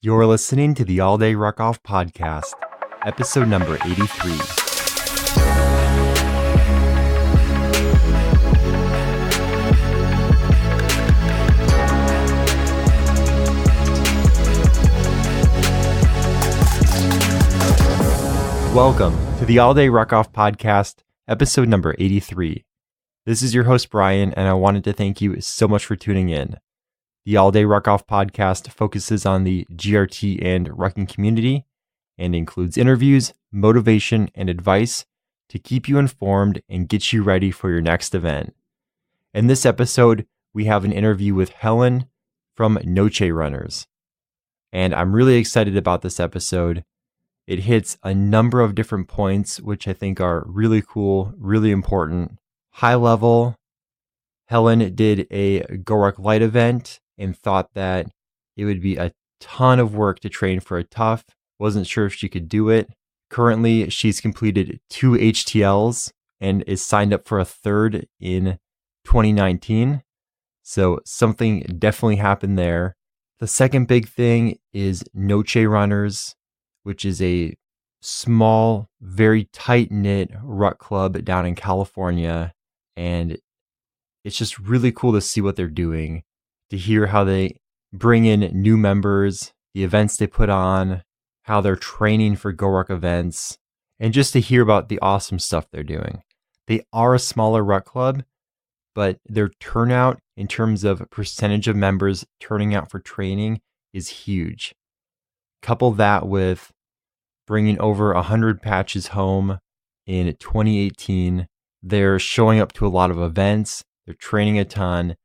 You're listening to the All Day Ruckoff podcast, episode number 83. Welcome to the All Day Ruckoff podcast, episode number 83. This is your host, Brian, and I wanted to thank you so much for tuning in. The All Day Ruckoff podcast focuses on the GRT and Rucking community and includes interviews, motivation, and advice to keep you informed and get you ready for your next event. In this episode, we have an interview with Helen from NOCHE Runners. And I'm really excited about this episode. It hits a number of different points, which I think are really cool, really important. High level, Helen did a GORUCK Light event and thought that it would be a ton of work to train for a tough. Wasn't sure if she could do it. Currently, she's completed 2 HTLs and is signed up for a third in 2019. So something definitely happened there. The second big thing is NOCHE Runners, which is a small, very tight-knit ruck club down in California. And it's just really cool to see what they're doing, to hear how they bring in new members, the events they put on, how they're training for GORUCK events, and just to hear about the awesome stuff they're doing. They are a smaller ruck club, but their turnout in terms of percentage of members turning out for training is huge. Couple that with bringing over 100 patches home in 2018. They're showing up to a lot of events. They're training a ton.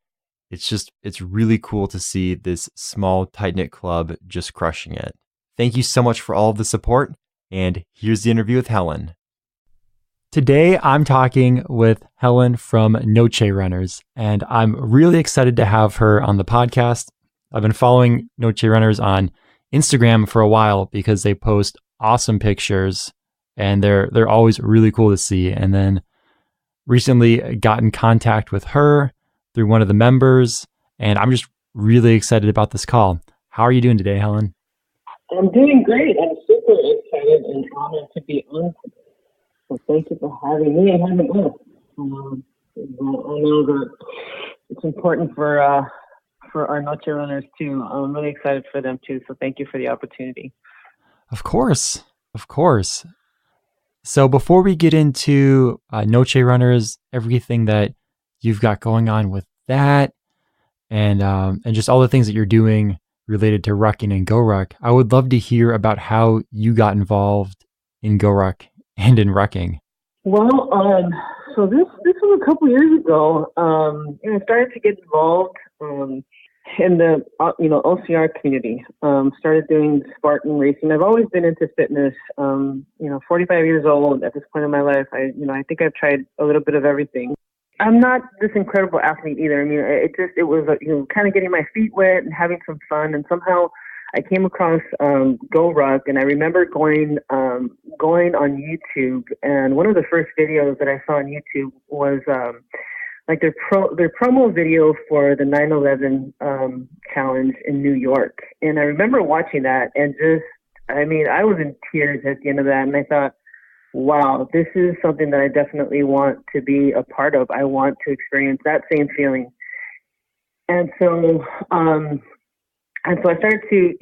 It's really cool to see this small, tight-knit club just crushing it. Thank you so much for all of the support, and here's the interview with Helen. Today, I'm talking with Helen from NOCHE Runners, and I'm really excited to have her on the podcast. I've been following NOCHE Runners on Instagram for a while because they post awesome pictures, and they're always really cool to see. And then recently got in contact with her through one of the members, and I'm just really excited about this call. How are you doing today, Helen? I'm doing great. I'm super excited and honored to be on today. So thank you for having me and having us. I know that it's important for our NOCHE runners too. I'm really excited for them too. So thank you for the opportunity. Of course. So before we get into NOCHE Runners, everything that you've got going on with that, and just all the things that you're doing related to Rucking and GORUCK, I would love to hear about how you got involved in GORUCK and in Rucking. Well, so this was a couple years ago. I started to get involved in the OCR community. Started doing Spartan racing. I've always been into fitness. 45 years old at this point in my life. I think I've tried a little bit of everything. I'm not this incredible athlete either. I mean, it was kind of getting my feet wet and having some fun. And somehow I came across GORUCK, and I remember going on YouTube. And one of the first videos that I saw on YouTube was their promo video for the 9/11 challenge in New York. And I remember watching that and I was in tears at the end of that. And I thought, wow, this is something that I definitely want to be a part of. I want to experience that same feeling. And so, I started to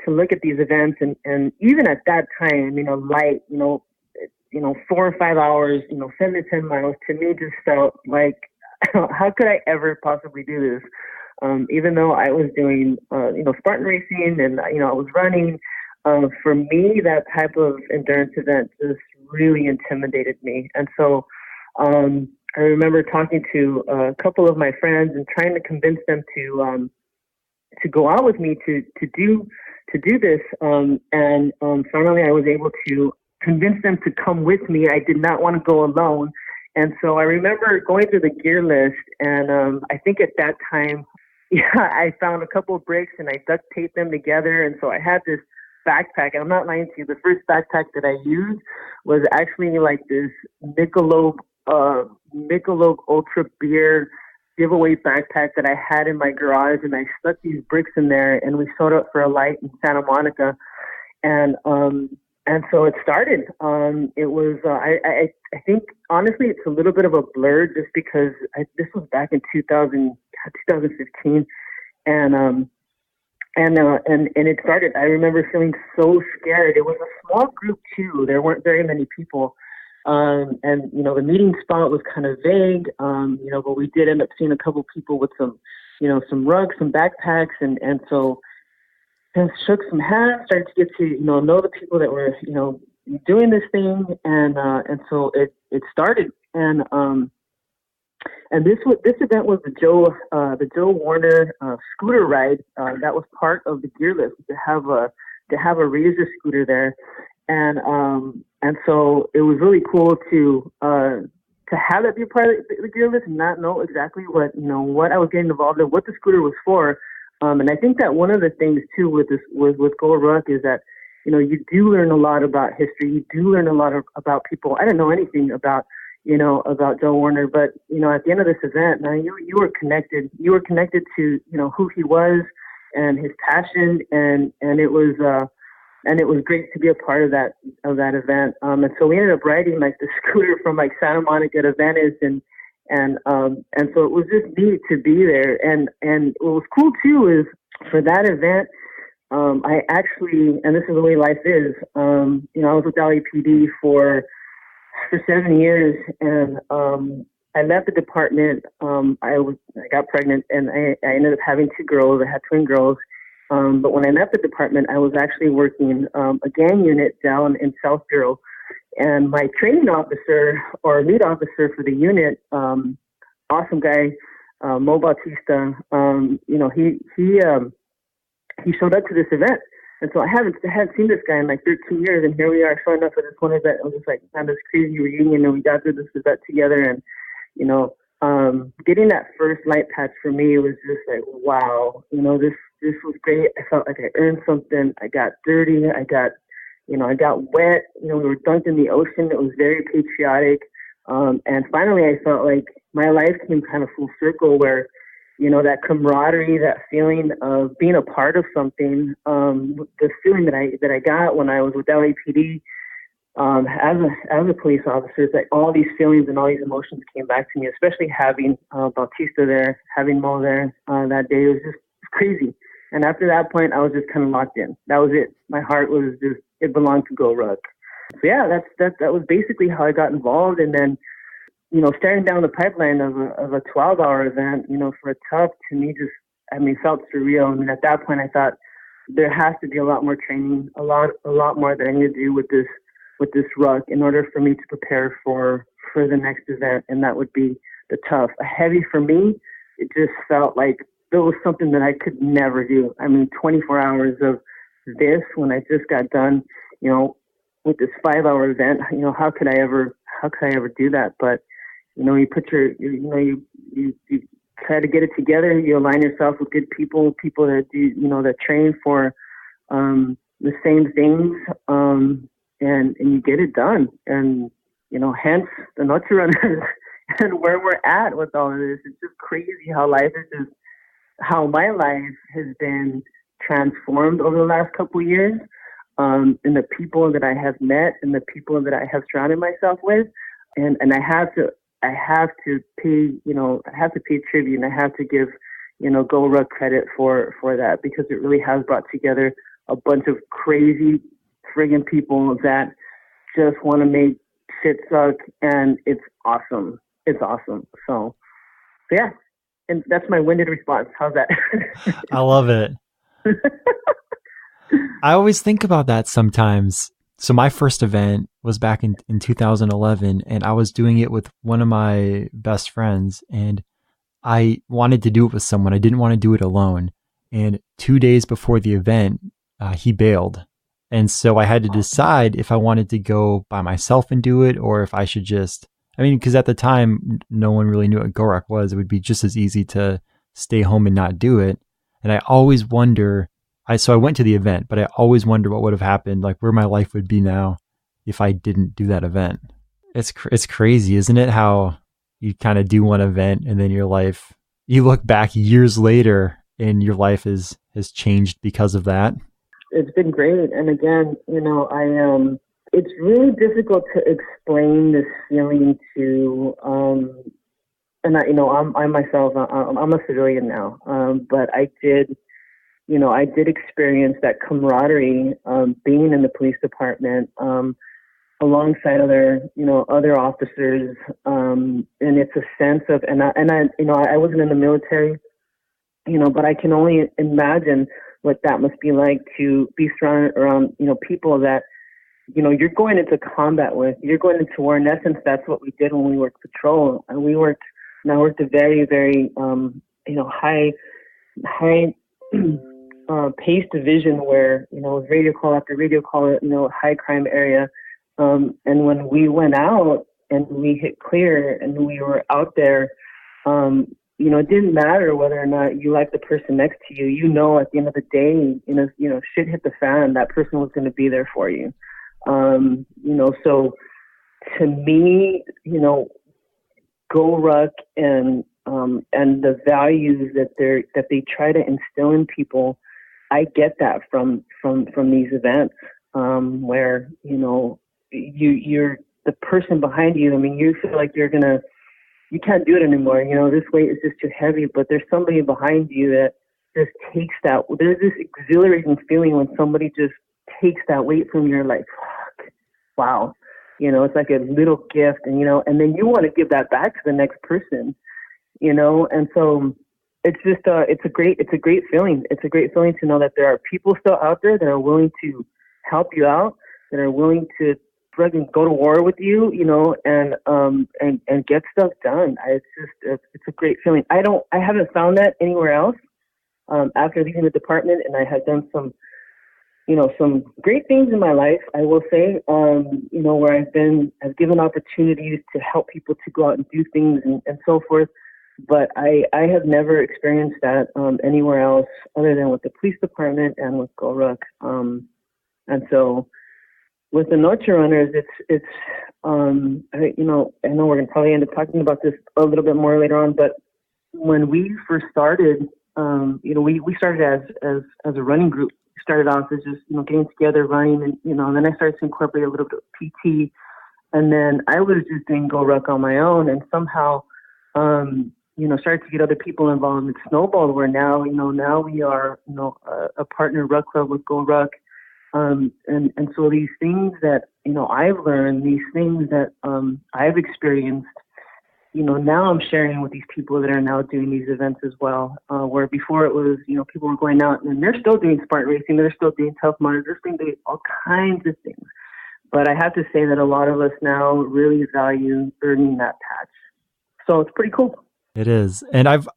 look at these events, and even at that time, light, 4 or 5 hours, 7 to 10 miles, to me just felt like, how could I ever possibly do this? Even though I was doing, Spartan racing and, I was running, for me, that type of endurance event just really intimidated me. And so, I remember talking to a couple of my friends and trying to convince them to go out with me to do this. And finally I was able to convince them to come with me. I did not want to go alone. And so I remember going through the gear list, and I think at that time, I found a couple of bricks and I duct taped them together. And so I had this backpack, and I'm not lying to you, the first backpack that I used was actually like this Michelob Ultra beer giveaway backpack that I had in my garage, and I stuck these bricks in there, and we showed up for a light in Santa Monica, and so it started. It was I think honestly it's a little bit of a blur just because this was back in 2015, and it started. I remember feeling so scared. It was a small group too. There weren't very many people. And, the meeting spot was kind of vague, but we did end up seeing a couple people with some rugs, some backpacks. And so just shook some hands, started to get to, know the people that were, doing this thing. And so it started. And this event was the Joe Warner scooter ride. That was part of the gear list to have a Razor scooter there. And so it was really cool to have that be a part of the gear list and not know exactly what I was getting involved in, what the scooter was for. And I think that one of the things too with GORUCK Ruck is that, you do learn a lot about history. You do learn a lot about people. I didn't know anything about Joe Warner, but, at the end of this event, now you were connected. You were connected to, who he was and his passion. And it was great to be a part of that event. And so we ended up riding like the scooter from like Santa Monica to Venice, and so it was just neat to be there. And what was cool too is for that event, I actually, and this is the way life is, I was with LAPD for 7 years, and I left the department. I got pregnant, and I ended up having two girls. I had twin girls. But when I left the department, I was actually working a gang unit down in South Bureau, and my training officer or lead officer for the unit, awesome guy, Mo Bautista. He showed up to this event, and so I hadn't seen this guy in like 13 years, and here we are showing up for this one event. I was just like, man, this crazy reunion, and we got through this event together, and getting that first light patch for me was just like, wow, this was great. I felt like I earned something. I got dirty. I got wet. We were dunked in the ocean. It was very patriotic. And finally, I felt like my life came kind of full circle where, that camaraderie, that feeling of being a part of something, the feeling that I got when I was with LAPD, as a police officer, it's like all these feelings and all these emotions came back to me, especially having Bautista there, having Mo there that day. It was just crazy. And after that point, I was just kind of locked in. That was it. My heart was just, it belonged to GORUCK. So yeah, that was basically how I got involved. And then, staring down the pipeline of a 12-hour event, for a tough, to me felt surreal. At that point I thought there has to be a lot more training, a lot more that I need to do with this ruck in order for me to prepare for the next event. And that would be the tough. A heavy for me, it just felt like there was something that I could never do. 24 hours of this when I just got done, with this 5-hour event, how could I ever do that? But, you put you try to get it together. You align yourself with good people that do, that train for, the same things, and you get it done. And, hence the NOCHE Runners and where we're at with all of this. It's just crazy how how my life has been transformed over the last couple of years, and the people that I have met and the people that I have surrounded myself with. And I have to pay, I have to pay tribute, and I have to give, GORUCK credit for that, because it really has brought together a bunch of crazy friggin' people that just want to make shit suck, and it's awesome. It's awesome. So yeah. And that's my winded response. How's that? I love it. I always think about that sometimes. So my first event was back in 2011, and I was doing it with one of my best friends, and I wanted to do it with someone. I didn't want to do it alone. And 2 days before the event, he bailed. And so I had to decide if I wanted to go by myself and do it, or if I should just, because at the time, no one really knew what GORUCK was. It would be just as easy to stay home and not do it. And I always wonder, so I went to the event, but I always wonder what would have happened, like where my life would be now if I didn't do that event. It's crazy, isn't it? How you kind of do one event and then your life you look back years later and your life has changed because of that? It's been great. And again, it's really difficult to explain this feeling to, and I myself, I'm a civilian now, but I did experience that camaraderie, being in the police department, alongside other officers, and it's a sense of, I wasn't in the military, but I can only imagine what that must be like to be surrounded around, people that, you're going into combat with, you're going into war. In essence, that's what we did when we worked patrol. And I worked a very, very, high paced division where, it was radio call after radio call, high crime area. And when we went out and we hit clear and we were out there, it didn't matter whether or not you liked the person next to you. At the end of the day, shit hit the fan, that person was going to be there for you. So to me, GORUCK and the values that they try to instill in people, I get that from these events, where, you're the person behind you. I mean, you feel like you can't do it anymore. This weight is just too heavy, but there's somebody behind you that just takes that. There's this exhilarating feeling when somebody just takes that weight from you. You're like, fuck, wow. It's like a little gift, and then you want to give that back to the next person, and so it's just, it's a great feeling. It's a great feeling to know that there are people still out there that are willing to help you out, that are willing to go to war with you, and get stuff done. It's a great feeling. I haven't found that anywhere else, after leaving the department, and I have done some great things in my life, I will say, where I've given opportunities to help people to go out and do things and so forth. But I have never experienced that, anywhere else other than with the police department and with GORUCK. And so with the NOCHE Runners, it's I know we're going to probably end up talking about this a little bit more later on, but when we first started, we started as a running group. Started off as just, getting together, running, and then I started to incorporate a little bit of PT, and then I was just doing GORUCK on my own, and somehow, started to get other people involved in snowball, where now we are, a partner ruck club with GORUCK, and so these things that, I've learned, these things that, I've experienced, now I'm sharing with these people that are now doing these events as well, where before it was, people were going out and they're still doing Spartan racing, they're still doing Tough Mudder, they're still doing all kinds of things. But I have to say that a lot of us now really value earning that patch. So it's pretty cool. It is. And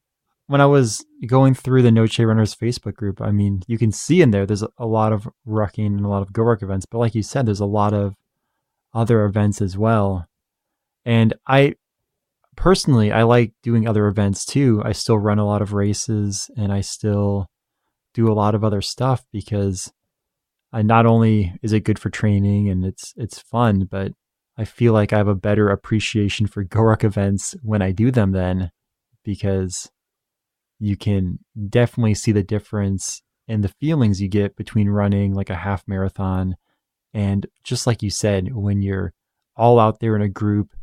when I was going through the NOCHE Runners Facebook group, I mean, you can see in there's a lot of rucking and a lot of GORUCK events, but like you said, there's a lot of other events as well. And personally, I like doing other events too. I still run a lot of races and I still do a lot of other stuff because not only is it good for training and it's fun, but I feel like I have a better appreciation for GORUCK events when I do them then, because you can definitely see the difference in the feelings you get between running like a half marathon and just like you said, when you're all out there in a group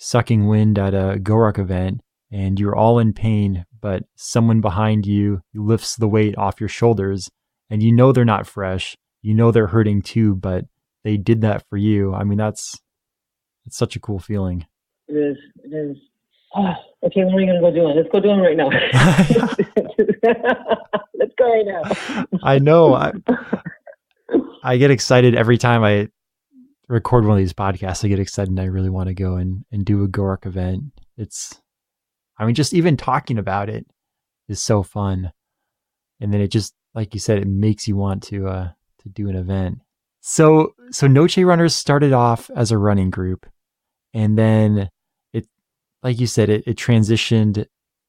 sucking wind at a GORUCK event and you're all in pain, but someone behind you lifts the weight off your shoulders and they're not fresh, they're hurting too, but they did that for you. I mean, it's such a cool feeling. It is. Oh, okay, when are we going to go do it? Let's go do it right now. Let's go right now. I know. I get excited every time I record one of these podcasts. I get excited and I really want to go and do a GORUCK event. Just even talking about it is so fun. And then it just, like you said, it makes you want to do an event. So NOCHE Runners started off as a running group, and then like you said, it transitioned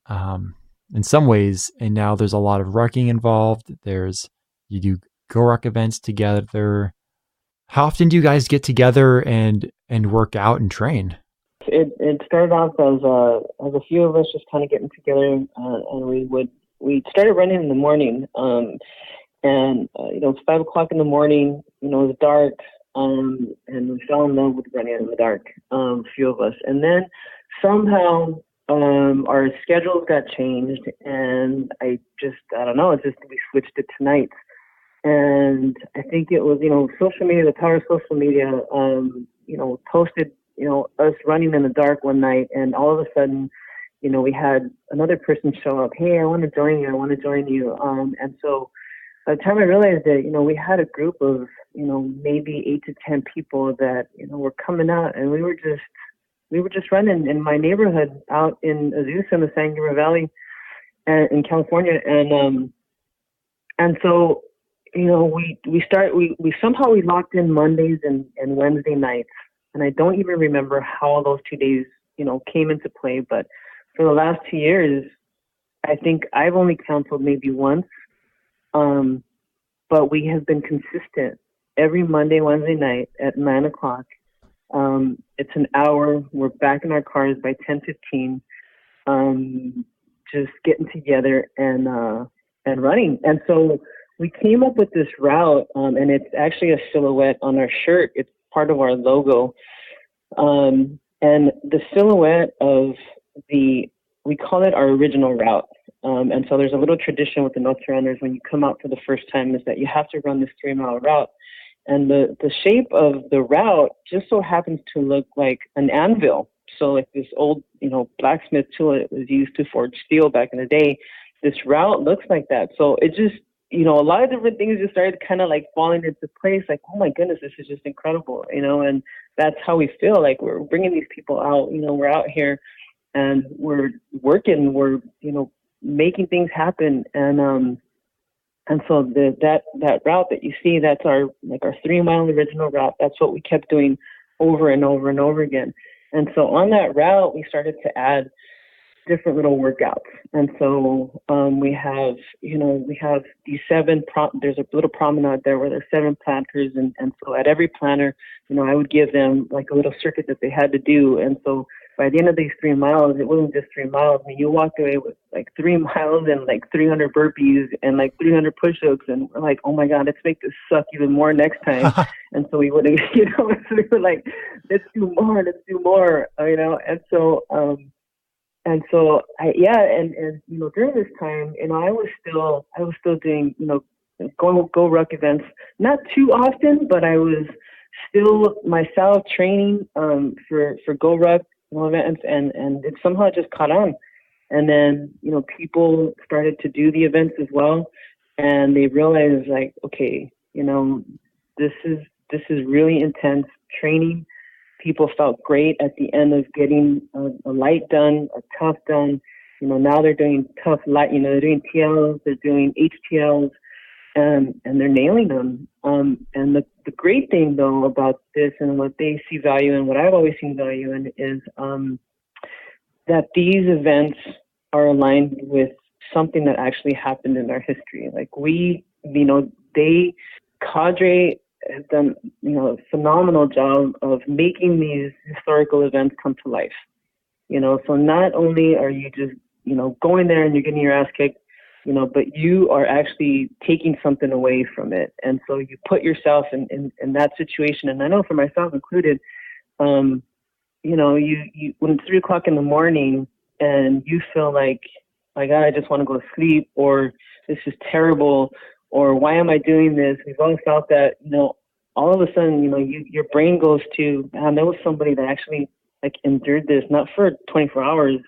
in some ways, and now there's a lot of rucking involved. You do GORUCK events together. How often do you guys get together and work out and train? it started off as a few of us just kind of getting together, and we started running in the morning, and it was 5 o'clock in the morning. It was dark, and we fell in love with running in the dark, a few of us, and then somehow our schedules got changed, and I don't know, we switched it to nights. And I think it was, social media, the power of social media, posted, us running in the dark one night, and all of a sudden, we had another person show up. Hey, I want to join you. And so by the time I realized that, we had a group of, maybe 8 to 10 people that, were coming out, and we were just running in my neighborhood out in Azusa in the San Gabriel Valley in California. And so, we somehow locked in Mondays and Wednesday nights. And I don't even remember how those 2 days, came into play. But for the last 2 years, I think I've only canceled maybe once. But we have been consistent every Monday, Wednesday night at 9 o'clock. It's an hour. We're back in our cars by 10:15, just getting together and running. And so we came up with this route, and it's actually a silhouette on our shirt. It's part of our logo. And the silhouette of we call it our original route. And so there's a little tradition with the NOCHE Runners when you come out for the first time is that you have to run this 3-mile route. And the shape of the route just so happens to look like an anvil. So like this old, blacksmith tool that was used to forge steel back in the day, this route looks like that. So it just, a lot of different things just started kind of like falling into place. Like, oh my goodness, this is just incredible, and that's how we feel. Like we're bringing these people out, we're out here and we're working, we're, making things happen. And so that route that you see, that's our 3-mile original route. That's what we kept doing over and over and over again. And so on that route, we started to add different little workouts. And so we have these 7, there's a little promenade there where there's 7 planters. And so at every planter, I would give them like a little circuit that they had to do. And so by the end of these 3 miles, it wasn't just 3 miles. I mean, you walked away with like 3 miles and like 300 burpees and like 300 push-ups. And we're like, oh my God, let's make this suck even more next time. And so we would, so we were like, let's do more. And so during this time, I was still doing, GORUCK events, not too often, but I was still myself training for GORUCK events, and it somehow just caught on. And then, people started to do the events as well, and they realized like, okay, this is really intense training. People felt great at the end of getting a light done, a tough done. Now they're doing tough light, they're doing TLs, they're doing HTLs, and they're nailing them. And the great thing, though, about this and what they see value in, what I've always seen value in, is that these events are aligned with something that actually happened in our history. Like Cadre has done, a phenomenal job of making these historical events come to life. So not only are you just, going there and you're getting your ass kicked, but you are actually taking something away from it. And so you put yourself in that situation. And I know for myself included, you when it's 3 o'clock in the morning and you feel like, my God, I just want to go to sleep, or this is terrible, or why am I doing this? We've all felt that, all of a sudden, your brain goes to, I know somebody that actually like endured this, not for 24 hours,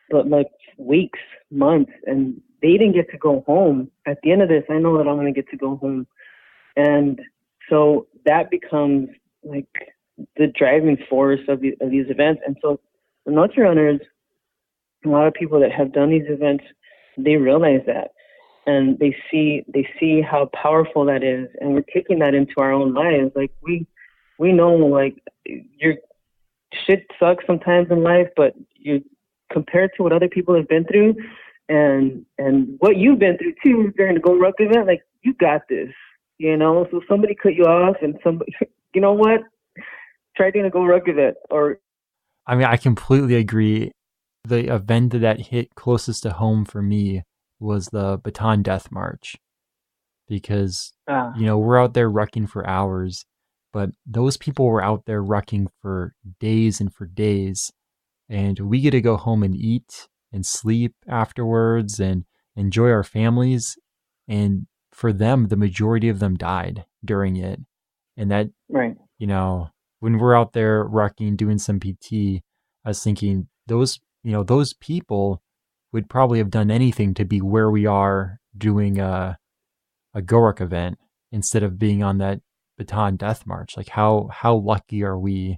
but like weeks, months, and they didn't get to go home. At the end of this, I know that I'm going to get to go home. And so that becomes like the driving force of these events. And so the NOCHE Runners, a lot of people that have done these events, they realize that. And they see how powerful that is. And we're taking that into our own lives. Like we know, like, your shit sucks sometimes in life, but you compared to what other people have been through and what you've been through too during the GORUCK event, like, you got this, So somebody cut you off and somebody, you know what? Try doing a GORUCK event, or I mean, I completely agree. The event that hit closest to home for me was the Baton Death March because, we're out there rucking for hours, but those people were out there rucking for days and for days. And we get to go home and eat and sleep afterwards and enjoy our families. And for them, the majority of them died during it. And that, right. When we're out there rucking, doing some PT, I was thinking those people would probably have done anything to be where we are doing a GORUCK event instead of being on that Baton Death March. Like how lucky are we,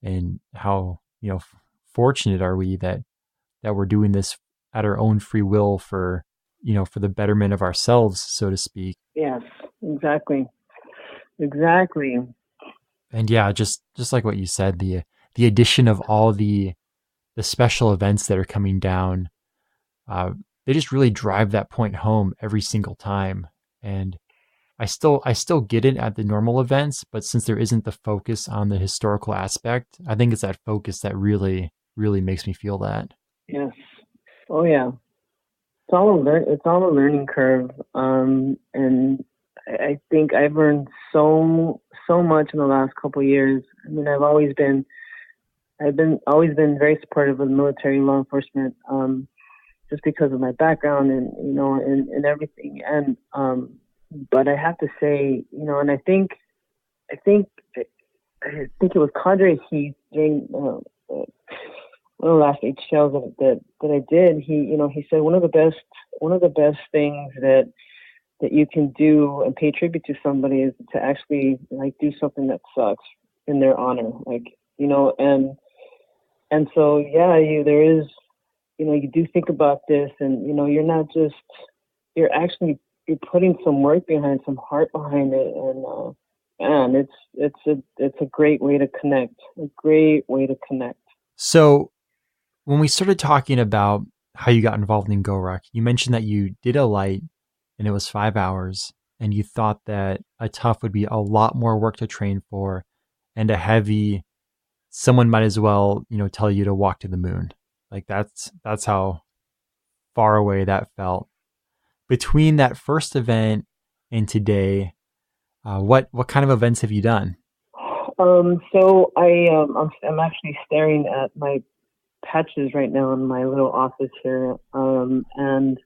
and how fortunate are we that we're doing this at our own free will for the betterment of ourselves, so to speak. Yes, exactly. And yeah, just like what you said, the addition of all the special events that are coming down, they just really drive that point home every single time. And I still get it at the normal events, but since there isn't the focus on the historical aspect, I think it's that focus that really, really makes me feel that. Yes. Oh yeah. It's all a learning curve. And I think I've learned so much in the last couple of years. I mean, I've always been very supportive of the military and law enforcement, just because of my background and everything. And but I have to say, and I think it was Cadre Heath during one of the last HTLs that I did. He said one of the best things that you can do and pay tribute to somebody is to actually do something that sucks in their honor, and so there is, you do think about this, and you're not just, you're putting some work behind, some heart behind it, and it's a great way to connect. So when we started talking about how you got involved in GORUCK, you mentioned that you did a light and it was 5 hours, and you thought that a tough would be a lot more work to train for, and a heavy, someone might as well, tell you to walk to the moon. Like that's how far away that felt. Between that first event and today, what kind of events have you done? So I'm actually staring at my patches right now in my little office here, and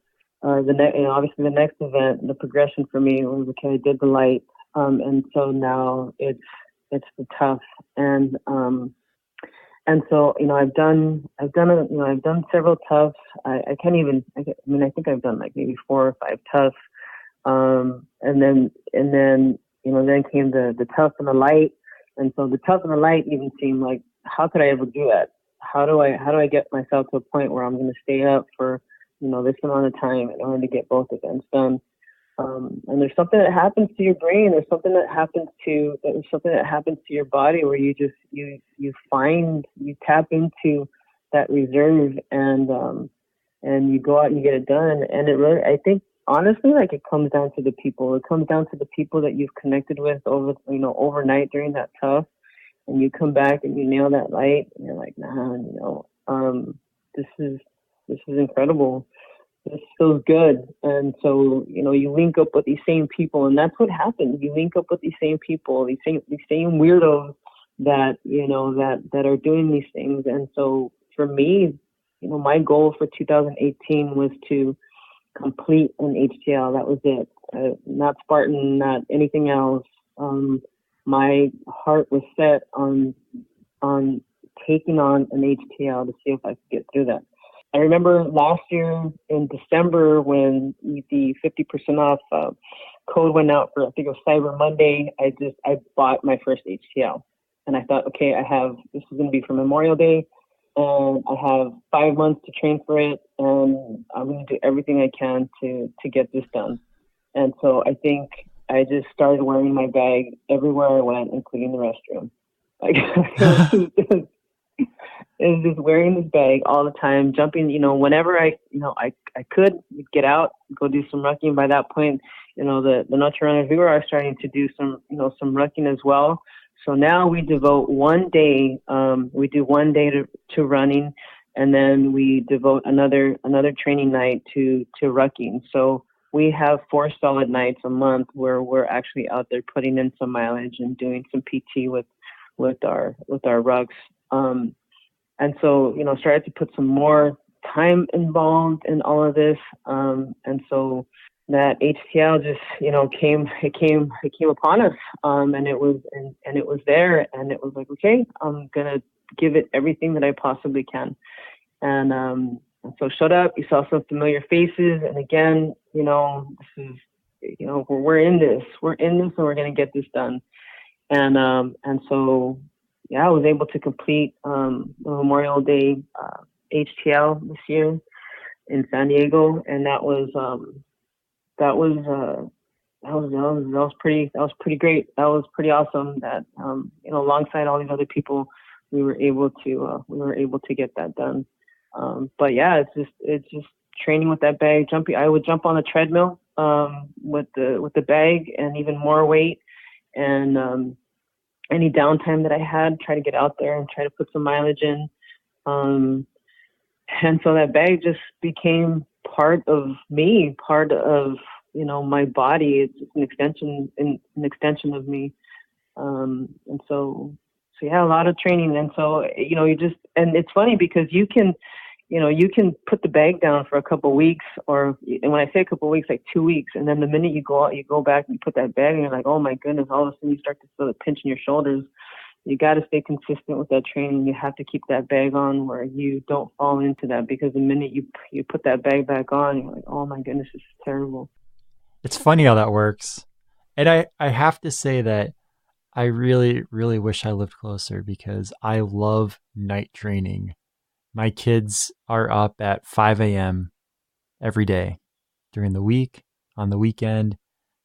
obviously the next event, the progression for me was, okay, I did the light, and so now it's the tough, and so I've done several toughs. I think I've done maybe 4 or 5 toughs, and then then came the tough and the light, and so the tough and the light even seemed like, how could I ever do that? How do I get myself to a point where I'm going to stay up for this amount of time in order to get both events done? And there's something that happens to your brain. There's something that happens to your body where you tap into that reserve, and you go out and you get it done. And it really, I think, honestly, it comes down to the people. It comes down to the people that you've connected with overnight during that tough, and you come back and you nail that light, and you're like, this is incredible. This feels good. And so, you link up with these same people, and that's what happens. You link up with these same people, these same weirdos that, that are doing these things. And so for me, my goal for 2018 was to complete an HTL. That was it. Not Spartan, not anything else. My heart was set on taking on an HTL to see if I could get through that. I remember last year in December when the 50% off code went out for, I think it was Cyber Monday, I bought my first HTL. And I thought, okay, this is going to be for Memorial Day, and I have 5 months to train for it, and I'm going to do everything I can to get this done. And so I think I just started wearing my bag everywhere I went, including the restroom. It was just wearing this bag all the time, jumping, whenever I could get out, go do some rucking. By that point, the NOCHE Runners, we were starting to do some rucking as well. So now we devote one day. We do one day to running, and then we devote another training night to rucking. So we have 4 solid nights a month where we're actually out there putting in some mileage and doing some PT with our rucks. And so, started to put some more time involved in all of this. And so that HTL just, it came upon us. And it was there, and it was like, okay, I'm going to give it everything that I possibly can. And so showed up, you saw some familiar faces. And again, this is, we're in this, and we're going to get this done. And so, yeah, I was able to complete the Memorial Day HTL this year in San Diego, and that was pretty great. That was pretty awesome. That alongside all these other people, we were able to get that done. But yeah, it's just training with that bag. I would jump on the treadmill with the bag and even more weight, and any downtime that I had, try to get out there and try to put some mileage in. And so that bag just became part of me, part of, my body. It's just an extension of me. And so yeah, a lot of training. And so, and it's funny because you can put the bag down for a couple of weeks, and when I say a couple of weeks, like 2 weeks. And then the minute you go out, you go back and you put that bag and you're like, oh my goodness, all of a sudden you start to feel the pinch in your shoulders. You got to stay consistent with that training. You have to keep that bag on where you don't fall into that, because the minute you put that bag back on, you're like, oh my goodness, this is terrible. It's funny how that works. And I have to say that I really, really wish I lived closer, because I love night training. My kids are up at 5 a.m. every day during the week, on the weekend.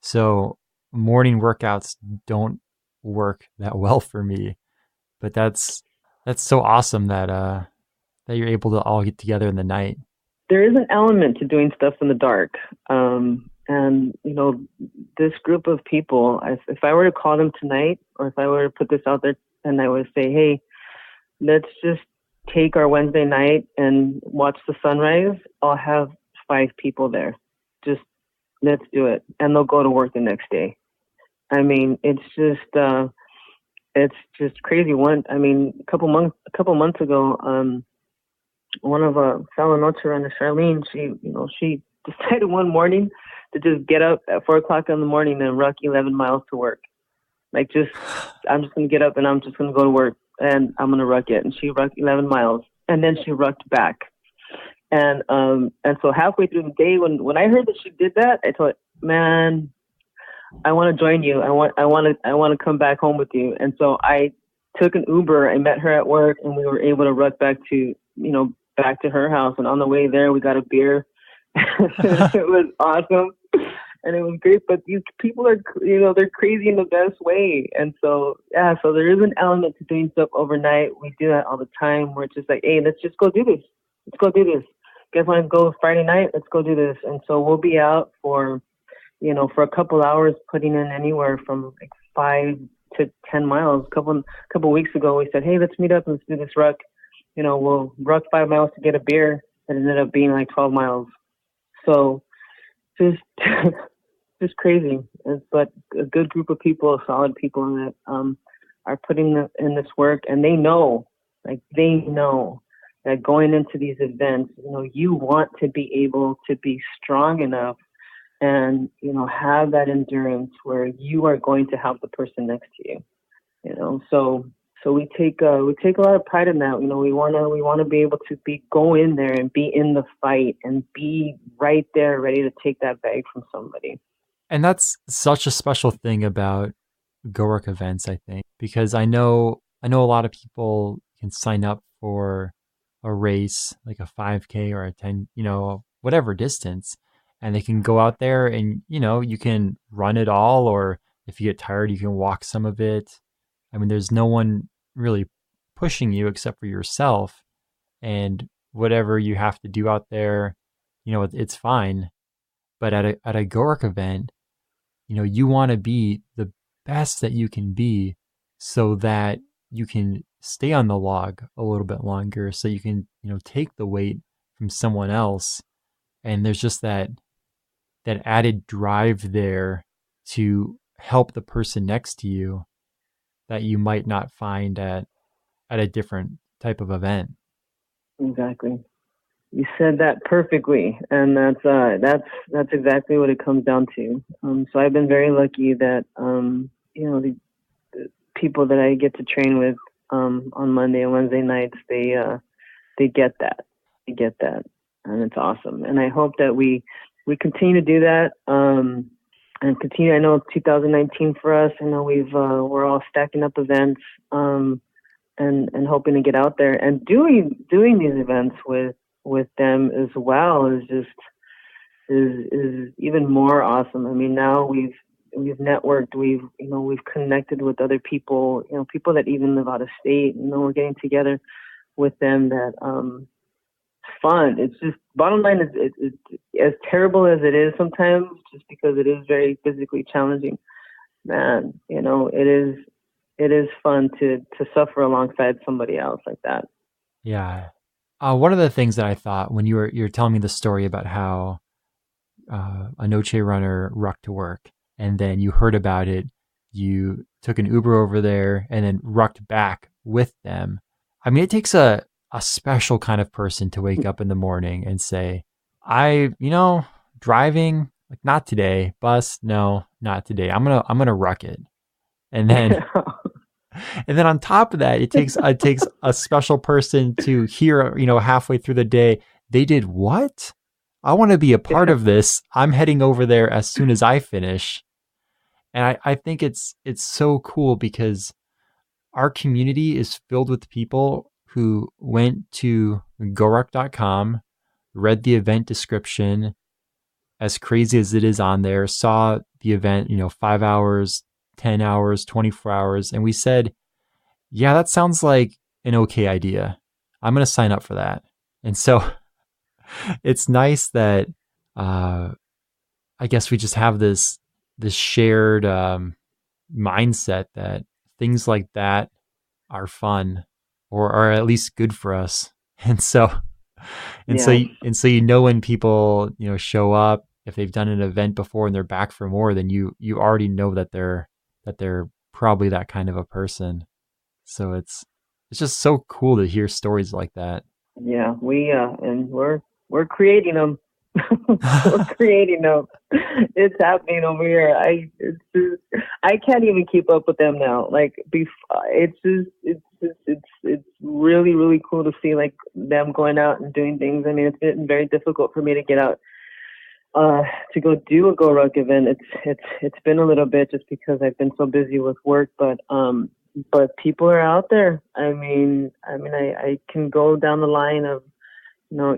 So morning workouts don't work that well for me. But that's so awesome that you're able to all get together in the night. There is an element to doing stuff in the dark. And, this group of people, if I were to call them tonight, or if I were to put this out there and I would say, hey, let's just take our Wednesday night and watch the sunrise, I'll have 5 people there. Just let's do it. And they'll go to work the next day. I mean, it's just crazy. A couple months ago, one of our fellow NOCHE Runners, Charlene, she decided one morning to just get up at 4:00 in the morning and ruck 11 miles to work. I'm just going to get up and I'm just going to go to work and I'm going to ruck it. And she rucked 11 miles and then she rucked back. And so halfway through the day, when I heard that she did that, I thought, man, I want to join you. I want to come back home with you. And so I took an Uber. I met her at work and we were able to ruck back to her house. And on the way there, we got a beer. It was awesome. And it was great, but these people are, they're crazy in the best way. And so, yeah, so there is an element to doing stuff overnight. We do that all the time. We're just like, hey, let's just go do this. Let's go do this. You guys want to go Friday night? Let's go do this. And so we'll be out for a couple hours, putting in anywhere from like 5 to 10 miles. A couple weeks ago, we said, hey, let's meet up and let's do this ruck. We'll ruck 5 miles to get a beer. It ended up being like 12 miles. So just crazy. But a good group of people, solid people that are putting in this work, and they know that going into these events, you want to be able to be strong enough and have that endurance where you are going to help the person next to you. So we take a lot of pride in that. We want to be able to go in there and be in the fight and be right there ready to take that bag from somebody. And that's such a special thing about GORUCK events, I think, because I know a lot of people can sign up for a race, like a 5K or a 10, whatever distance, and they can go out there and, you can run it all, or if you get tired, you can walk some of it. I mean, there's no one really pushing you except for yourself, and whatever you have to do out there, it's fine. But at a GORUCK event, you want to be the best that you can be so that you can stay on the log a little bit longer, so you can, take the weight from someone else. And there's just that added drive there to help the person next to you that you might not find at a different type of event. Exactly. You said that perfectly, and that's exactly what it comes down to. So I've been very lucky that the people that I get to train with on Monday and Wednesday nights, they get that, and it's awesome. And I hope that we continue to do that, and continue. I know 2019 for us. I know we're all stacking up events, and hoping to get out there and doing these events with them as well is even more awesome. I mean, now we've networked, we've connected with other people, people that even live out of state, we're getting together with them. That it's fun. It's just, bottom line is, it's as terrible as it is sometimes, just because it is very physically challenging, man, it is fun to suffer alongside somebody else like that. Yeah. One of the things that I thought when you were telling me the story about how a NOCHE runner rucked to work, and then you heard about it, you took an Uber over there and then rucked back with them. I mean, it takes a special kind of person to wake up in the morning and say, driving, like, not today, bus, no, not today. I'm gonna ruck it. And then and then on top of that, it takes a special person to hear, halfway through the day, they did what? I want to be a part of this. I'm heading over there as soon as I finish. And I think it's so cool because our community is filled with people who went to GORUCK.com, read the event description, as crazy as it is on there, saw the event, 5 hours, 10 hours, 24 hours. And we said, yeah, that sounds like an okay idea. I'm going to sign up for that. And so it's nice that I guess we just have this shared mindset that things like that are fun, or are at least good for us. And so when people show up, if they've done an event before and they're back for more, then you already know that they're probably that kind of a person. So it's just so cool to hear stories like that. Yeah, and we're creating them. We're creating them. It's happening over here. I can't even keep up with them now. Like, it's really, really cool to see, like, them going out and doing things. I mean, it's been very difficult for me to get out to go do a GORUCK event. It's been a little bit just because I've been so busy with work, but people are out there. I mean, I can go down the line of,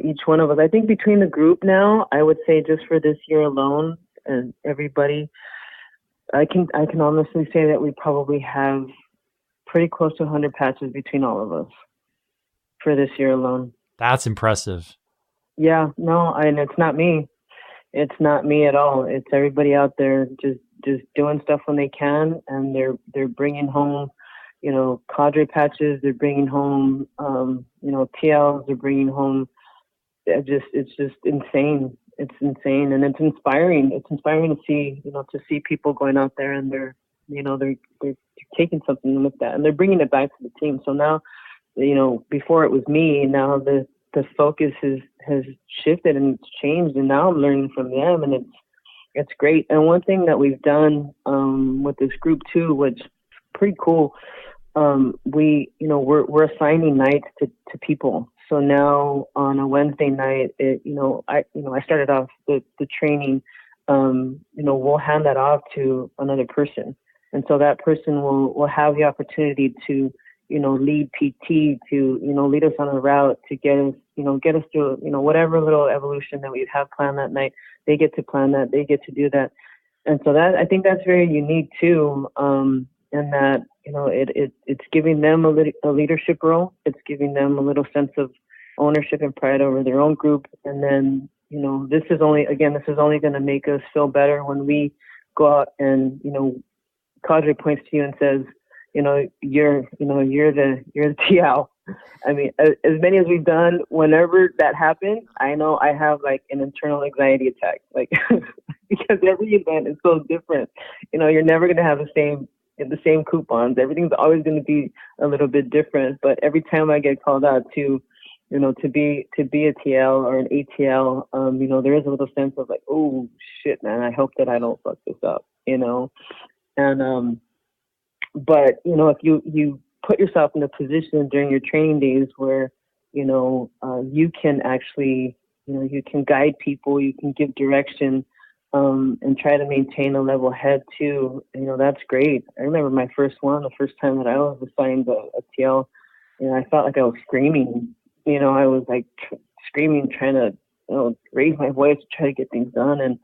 each one of us. I think between the group now, I would say just for this year alone, and everybody, I can honestly say that we probably have pretty close to 100 patches between all of us for this year alone. That's impressive. Yeah, no, and it's not me. It's not me at all. It's everybody out there just doing stuff when they can, and they're bringing home, cadre patches. They're bringing home, TLs. They're bringing home. It's just insane. It's insane, and it's inspiring. It's inspiring to see, to see people going out there and they're taking something with that and they're bringing it back to the team. So now, before it was me. Now the focus has shifted and it's changed, and now I'm learning from them, and it's great. And one thing that we've done with this group too, which is pretty cool, we're assigning nights to people. So now on a Wednesday night, I started off the training. We'll hand that off to another person, and so that person will have the opportunity to, lead PT, to, lead us on a route, to get us through, whatever little evolution that we have planned that night. They get to plan that, they get to do that, and so that, I think that's very unique too. And that, it's giving them a leadership role. It's giving them a little sense of ownership and pride over their own group. And then, this is only going to make us feel better when we go out and, cadre points to you and says, you're the TL. I mean, as many as we've done, whenever that happens, I know I have like an internal anxiety attack, like because every event is so different. You're never going to have the same coupons. Everything's always going to be a little bit different. But every time I get called out to, to be a TL or an ATL, there is a little sense of like, oh shit, man, I hope that I don't fuck this up, and but if you put yourself in a position during your training days where you can actually you can guide people, you can give direction, and try to maintain a level head too. That's great. I remember the first time that I was assigned a TL, I felt like I was screaming. I was like screaming, trying to raise my voice to try to get things done, and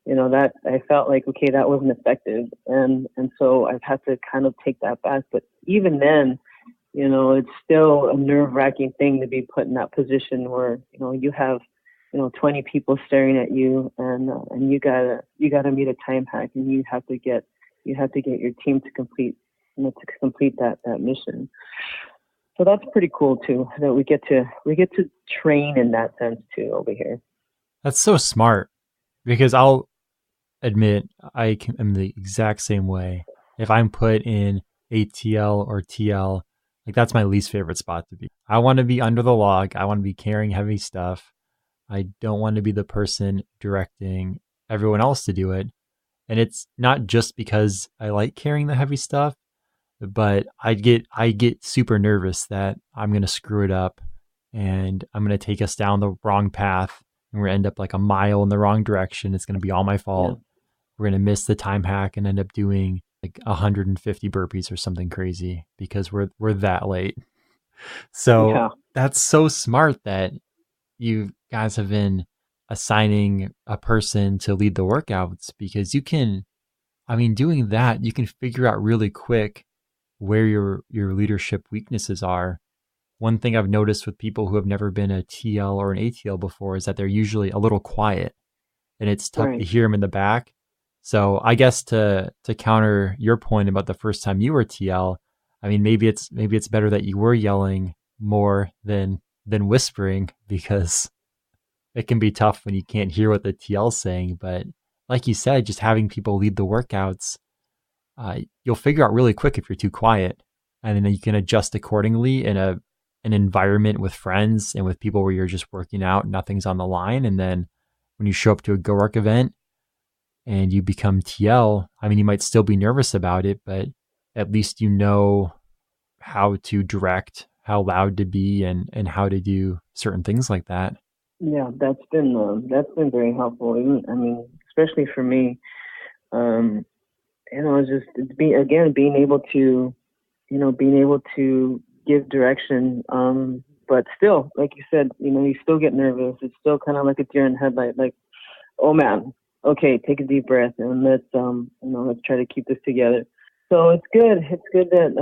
that I felt like, okay, that wasn't effective, and so I've had to kind of take that back. But even then, it's still a nerve-wracking thing to be put in that position where you have 20 people staring at you, and you gotta meet a time hack, and you have to get your team to complete that mission. So that's pretty cool too, that we get to train in that sense too over here. That's so smart, because I'll admit I am the exact same way. If I'm put in ATL or TL, like that's my least favorite spot to be. I want to be under the log. I want to be carrying heavy stuff. I don't want to be the person directing everyone else to do it. And it's not just because I like carrying the heavy stuff, but I get super nervous that I'm going to screw it up and I'm going to take us down the wrong path, and we're going to end up like a mile in the wrong direction. It's going to be all my fault. Yeah. We're going to miss the time hack and end up doing like 150 burpees or something crazy because we're that late. So That's so smart that you guys have been assigning a person to lead the workouts, because doing that, you can figure out really quick where your leadership weaknesses are. One thing I've noticed with people who have never been a TL or an ATL before is that they're usually a little quiet, and it's tough to hear them in the back. So I guess to counter your point about the first time you were TL, maybe it's better that you were yelling more than whispering, because it can be tough when you can't hear what the TL's saying. But like you said, just having people lead the workouts, you'll figure out really quick if you're too quiet, and then you can adjust accordingly in an environment with friends and with people where you're just working out, nothing's on the line. And then when you show up to a GORUCK event and you become TL, you might still be nervous about it, but at least you know how to direct, how loud to be, and how to do certain things like that. Yeah, that's been very helpful. Especially for me, just being able to give direction, but still, like you said, you still get nervous. It's still kind of like a deer in headlight. Like, oh man, okay, take a deep breath and let's try to keep this together. So it's good. It's good that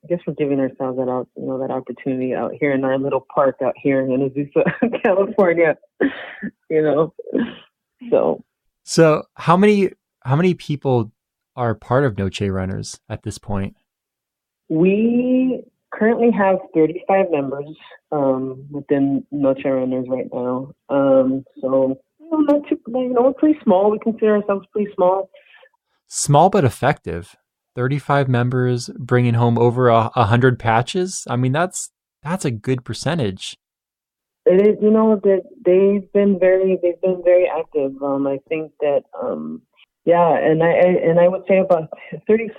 I guess we're giving ourselves that opportunity out here in our little park out here in Azusa, California. So how many people are part of NOCHE Runners at this point? We currently have 35 members within NOCHE Runners right now. So not too, we're pretty small. We consider ourselves pretty small. Small but effective. 35 members bringing home over 100 patches. That's a good percentage. It is, that they've been very active. I think that, and I would say about 30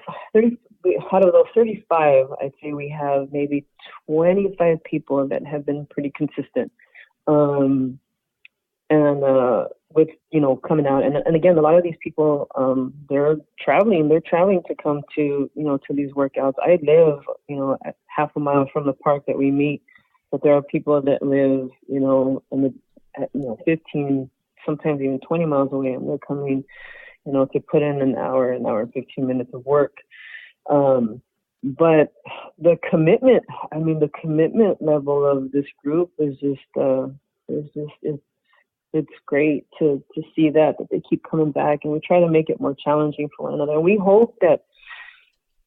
out of those 35, I'd say we have maybe 25 people that have been pretty consistent. With coming out, and again, a lot of these people, they're traveling to come to to these workouts. I live at half a mile from the park that we meet, but there are people that live in the 15, sometimes even 20 miles away, and they're coming to put in an hour and 15 minutes of work. But the commitment level of this group is it's great to see that they keep coming back, and we try to make it more challenging for one another. And we hope that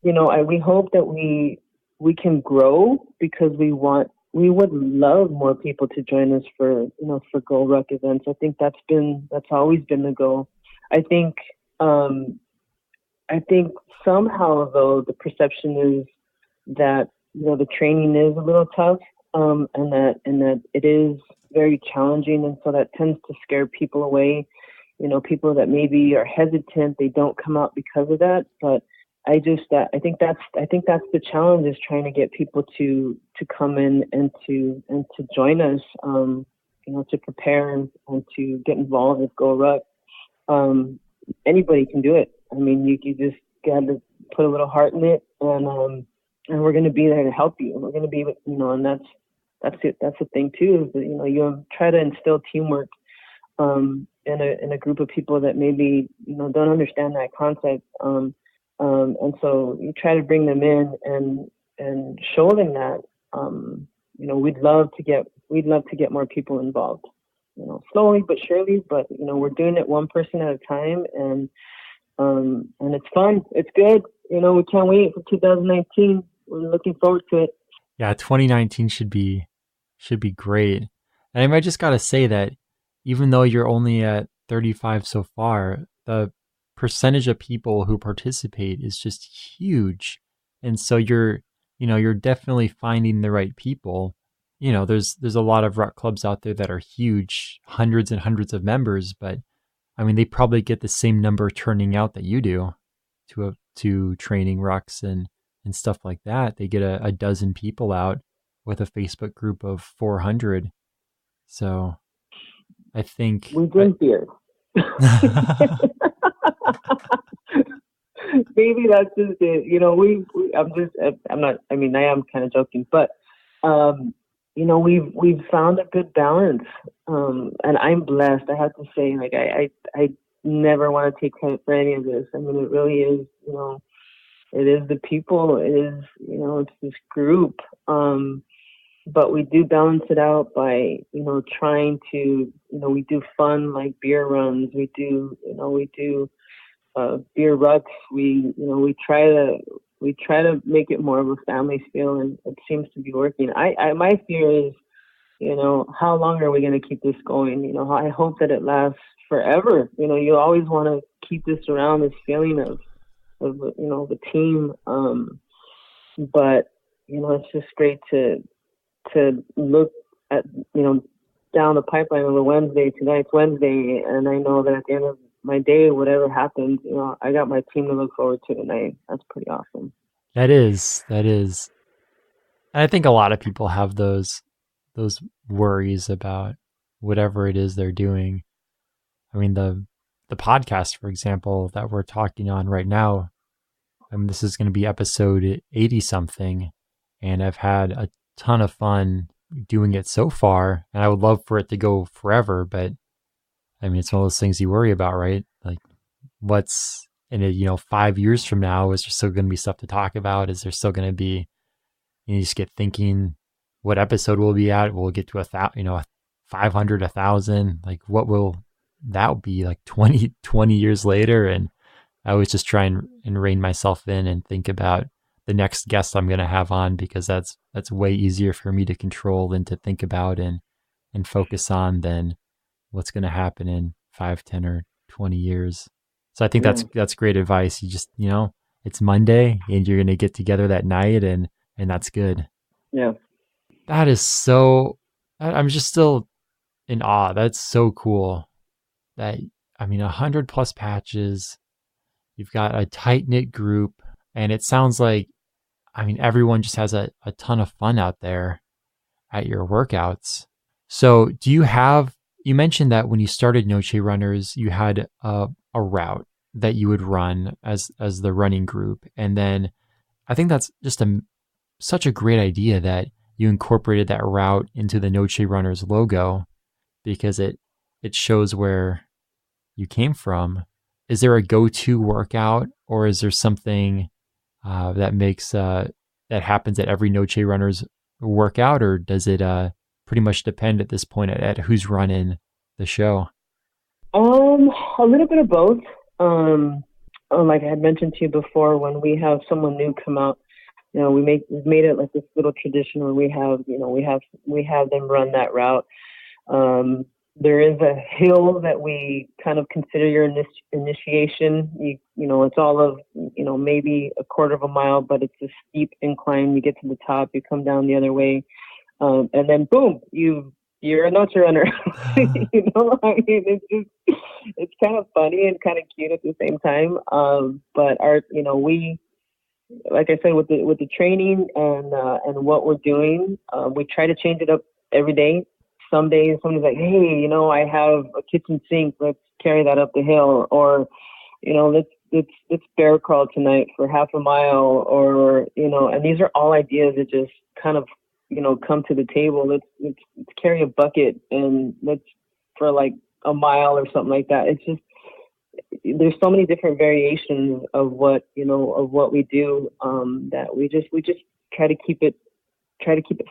we hope that we can grow, because we would love more people to join us for GORUCK events. I think that's always been the goal. I think somehow, though, the perception is that the training is a little tough, and that it is very challenging, and so that tends to scare people away. People that maybe are hesitant, they don't come out because of that. But I think that's the challenge, is trying to get people to come in and to join us, to prepare and to get involved with GORUCK. Anybody can do it. I mean, you just got to put a little heart in it, and we're going to be there to help you. We're going to be, and that's it. That's the thing too, is that, you try to instill teamwork, in a group of people that maybe, don't understand that concept. And so you try to bring them in and show them that, we'd love to get more people involved, slowly but surely, but, we're doing it one person at a time, and it's fun. It's good. We can't wait for 2019. We're looking forward to it. Yeah. 2019 should be great. And I just got to say that even though you're only at 35 so far, the percentage of people who participate is just huge. And so you're definitely finding the right people. There's a lot of ruck clubs out there that are huge, hundreds and hundreds of members, but I mean, they probably get the same number turning out that you do to training rucks and stuff like that. They get a dozen people out with a Facebook group of 400. So I think we drink beer. Maybe that's just it. I am kind of joking, but we've found a good balance, and I'm blessed. I have to say, like, I never want to take credit for any of this. I mean, it really is, it is the people, it is, it's this group, but we do balance it out by, trying to, we do fun, like beer runs, we do beer rucks. We try to make it more of a family feel, and it seems to be working. My fear is, how long are we going to keep this going? I hope that it lasts forever. You always want to keep this around, this feeling of the team. But it's just great to look at down the pipeline of the Wednesday. Tonight's Wednesday, and I know that at the end of my day, whatever happens, I got my team to look forward to tonight. That's pretty awesome. That is. And I think a lot of people have those worries about whatever it is they're doing. I mean, the podcast, for example, that we're talking on right now, I mean, this is going to be episode 80 something, and I've had a ton of fun doing it so far, and I would love for it to go forever, but I mean, it's one of those things you worry about, right? Like, what's in it, 5 years from now? Is there still going to be stuff to talk about? Is there still going to be, you just get thinking, what episode will be at? Will it get to 500, 1,000? Like, what will that be like 20 years later? And I always just try and rein myself in and think about the next guest I'm going to have on, because that's way easier for me to control and to think about and focus on than what's going to happen in 5, 10, or 20 years. So I think that's great advice. You just, it's Monday and you're going to get together that night, and that's good. Yeah. That is so, I'm just still in awe. That's so cool. 100 plus patches, you've got a tight knit group, and it sounds like, everyone just has a ton of fun out there at your workouts. So you mentioned that when you started NOCHE Runners, you had a route that you would run as the running group. And then I think that's just such a great idea that you incorporated that route into the NOCHE Runners logo, because it shows where you came from. Is there a go-to workout, or is there something that happens at every NOCHE Runners workout, or does it pretty much depend at this point at who's running the show? A little bit of both. like I had mentioned to you before, when we have someone new come out, we've made it like this little tradition where we have them run that route. There is a hill that we kind of consider your initiation. It's all of, maybe a quarter of a mile, but it's a steep incline. You get to the top, you come down the other way. And then boom, you're a NOCHE runner. It's kind of funny and kind of cute at the same time. But we, like I said, with the training and what we're doing, we try to change it up every day. Some days somebody's like, hey, I have a kitchen sink. Let's carry that up the hill. Or, let's bear crawl tonight for half a mile. Or, and these are all ideas that just kind of, come to the table. Let's carry a bucket and for like a mile or something like that. It's just, there's so many different variations of what we do, that we just try to keep it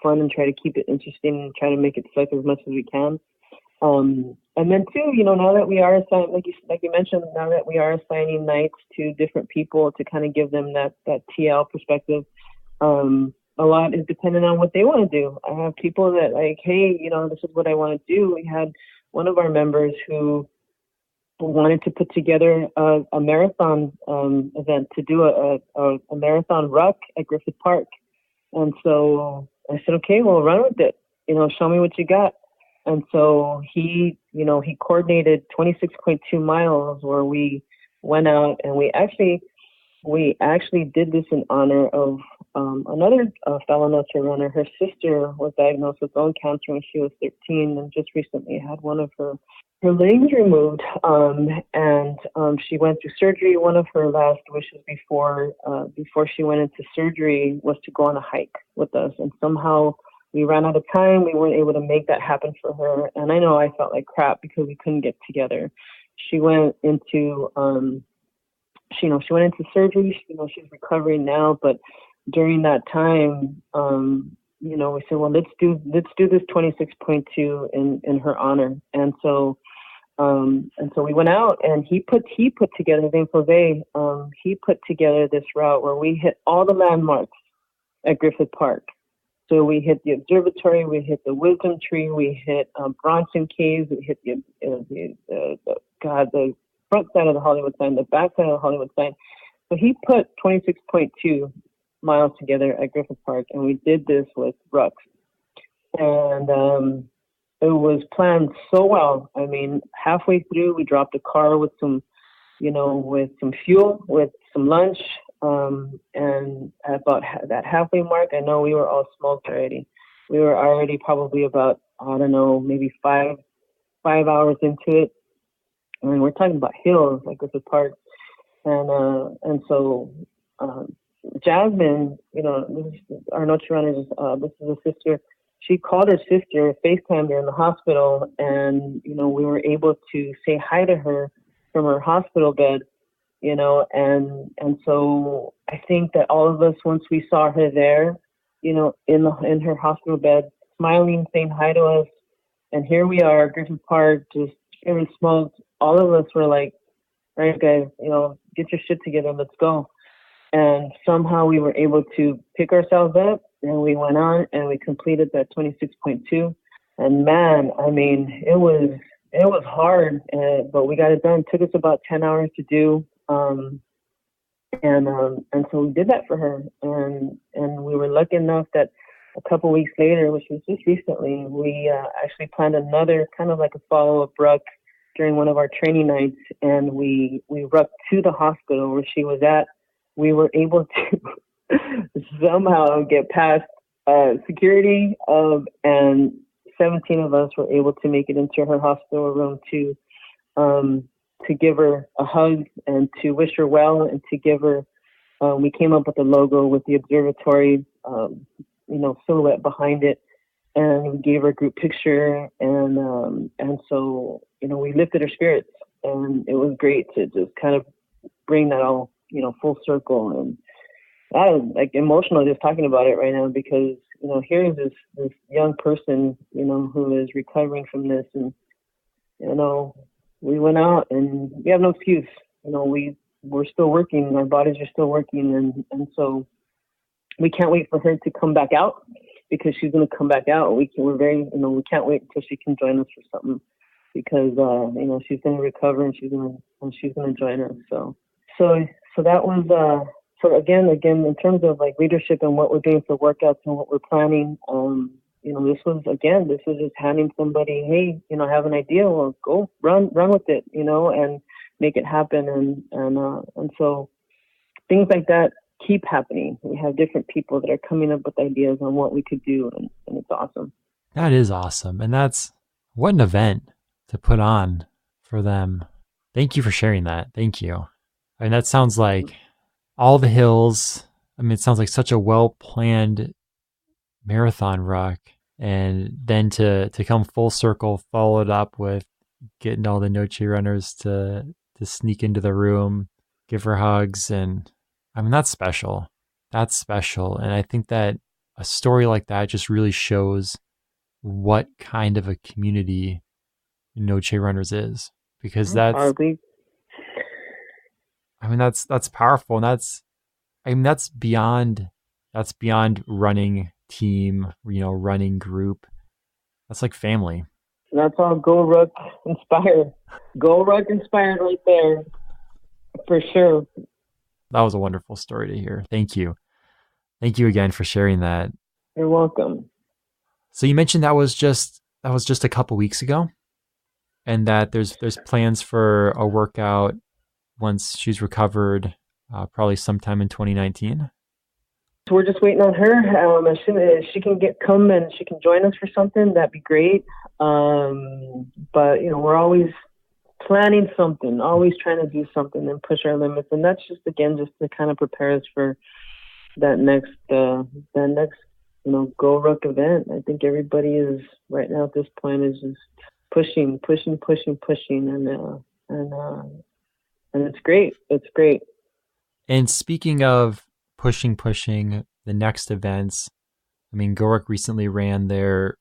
fun and try to keep it interesting and try to make it suck as much as we can. And then too, now that we are assigning, like you mentioned, now that we are assigning nights to different people to kind of give them that TL perspective, a lot is dependent on what they want to do. I have people that like, hey, this is what I want to do. We had one of our members who wanted to put together a marathon event, to do a marathon ruck at Griffith Park. And so I said, okay, well, run with it. Show me what you got. And so he coordinated 26.2 miles where we went out and we actually did this in honor of another fellow NOCHE runner. Her sister was diagnosed with bone cancer when she was 13 and just recently had one of her legs removed. And she went through surgery. One of her last wishes before she went into surgery was to go on a hike with us. And somehow we ran out of time. We weren't able to make that happen for her. And I know I felt like crap because we couldn't get together. She went into, she went into surgery. She's recovering now, but during that time, we said, well, let's do this 26.2 in her honor. And so we went out and he put together, his name's Jose, he put together this route where we hit all the landmarks at Griffith Park. So we hit the observatory, we hit the wisdom tree, we hit Bronson Caves, we hit the front side of the Hollywood sign, the back side of the Hollywood sign. So he put 26.2 miles together at Griffith Park, and we did this with Rucks. And it was planned so well. I mean, halfway through, we dropped a car with some fuel, with some lunch, and at about that halfway mark, I know we were all smoked already. We were already probably about, I don't know, maybe five hours into it. I mean, we're talking about hills like Griffith Park. And so Jasmine, this is our NOCHE Runners, this is a sister. She called her sister, FaceTimed her in the hospital, and, we were able to say hi to her from her hospital bed, and so I think that all of us, once we saw her there, in her hospital bed, smiling, saying hi to us, and here we are, Griffith Park, just getting smoked. All of us were like, all right, guys, get your shit together, let's go. And somehow we were able to pick ourselves up, and we went on and we completed that 26.2. And man, I mean, it was hard, but we got it done. It took us about 10 hours to do. And so we did that for her. And we were lucky enough that a couple weeks later, which was just recently, we actually planned another kind of like a follow-up ruck during one of our training nights. And we rucked to the hospital where she was at. We were able to somehow get past security, and 17 of us were able to make it into her hospital room to give her a hug and to wish her well, and to give her, we came up with a logo with the observatory, silhouette behind it, and we gave her a group picture, and so, we lifted her spirits, and it was great to just kind of bring that all, full circle. And I'm like emotional just talking about it right now, because, here's this young person, who is recovering from this, and, we went out and we have no excuse. We we're still working. Our bodies are still working, and so we can't wait for her to come back out, because she's going to come back out. We can't wait until she can join us for something, because she's going to recover, and she's going to join us. So that was so again in terms of like leadership and what we're doing for workouts and what we're planning. This was just handing somebody, hey, I have an idea, well, go run with it, and make it happen, and so things like that keep happening. We have different people that are coming up with ideas on what we could do, and it's awesome. That is awesome. And what an event to put on for them. Thank you for sharing that. Thank you. I mean, that sounds like all the hills. I mean, it sounds like such a well-planned marathon ruck. And then to come full circle, followed up with getting all the NOCHE Runners to sneak into the room, give her hugs. And I mean, that's special. That's special. And I think that a story like that just really shows what kind of a community NOCHE Runners is, because that's powerful. And that's beyond running team, running group. That's like family. That's all GORUCK inspired. GORUCK inspired right there, for sure. That was a wonderful story to hear. Thank you. Thank you again for sharing that. You're welcome. So you mentioned that was just a couple weeks ago, and that there's plans for a workout once she's recovered, probably sometime in 2019. So we're just waiting on her. As soon as she can come and she can join us for something, that'd be great. But we're always planning something, always trying to do something and push our limits, and that's just to kind of prepare us for that next GORUCK event. I think everybody is right now at this point is just pushing, and it's great. It's great. And speaking of pushing the next events, I mean, GORUCK recently ran their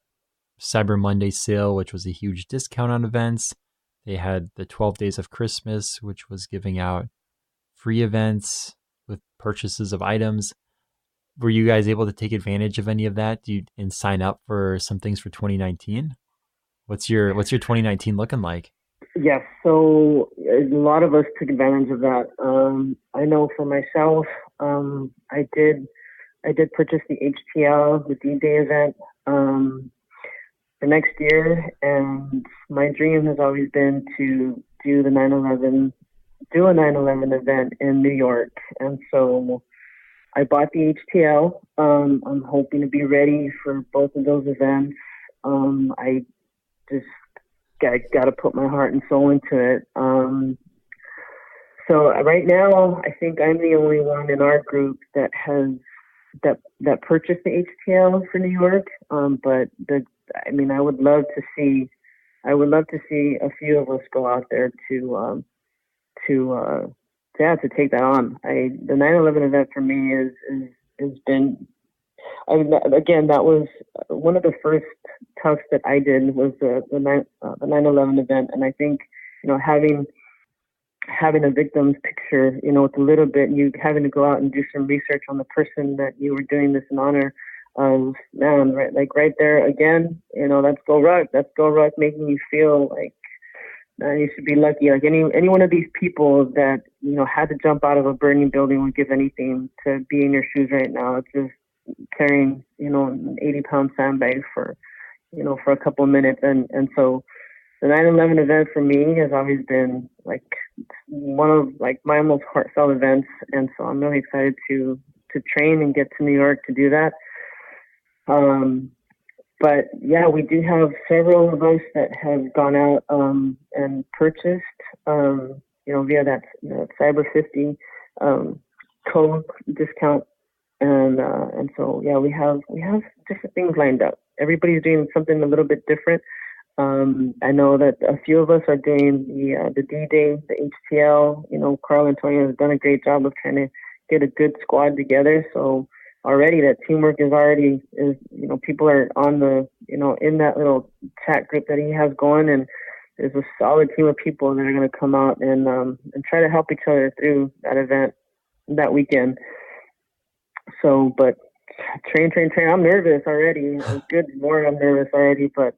Cyber Monday sale, which was a huge discount on events. They had the 12 Days of Christmas, which was giving out free events with purchases of items. Were you guys able to take advantage of any of that? And sign up for some things for 2019? What's your 2019 looking like? Yes, so a lot of us took advantage of that. I know for myself, I did purchase the HTL, the D-Day event, for next year, and my dream has always been to do a 9/11 event in New York, and so I bought the HTL. I'm hoping to be ready for both of those events. I just got to put my heart and soul into it. So right now, I think I'm the only one in our group that has that purchased the HTL for New York. But I would love to see a few of us go out there to take that on. The 9/11 event for me has been. Again, that was one of the first tucks that I did was the 9/11 event, and I think having a victim's picture, with a little bit, you having to go out and do some research on the person that you were doing this in honor of, man, right there again, that's GORUCK. That's GORUCK making you feel like you should be lucky. Like any one of these people that had to jump out of a burning building would give anything to be in your shoes right now. It's just carrying an 80-pound sandbag for a couple of minutes, and so the 9/11 event for me has always been like one of my most heartfelt events, and so I'm really excited to train and get to New York to do that. But yeah, we do have several of us that have gone out and purchased via that Cyber 50 code discount. And so, yeah, we have different things lined up. Everybody's doing something a little bit different. I know that a few of us are doing the D-Day, the HTL. Carl and Tony has done a great job of trying to get a good squad together. So already that teamwork is people are on the, in that little chat group that he has going. And there's a solid team of people that are going to come out and try to help each other through that event that weekend. So, but train. I'm nervous already. Good Lord, I'm nervous already, but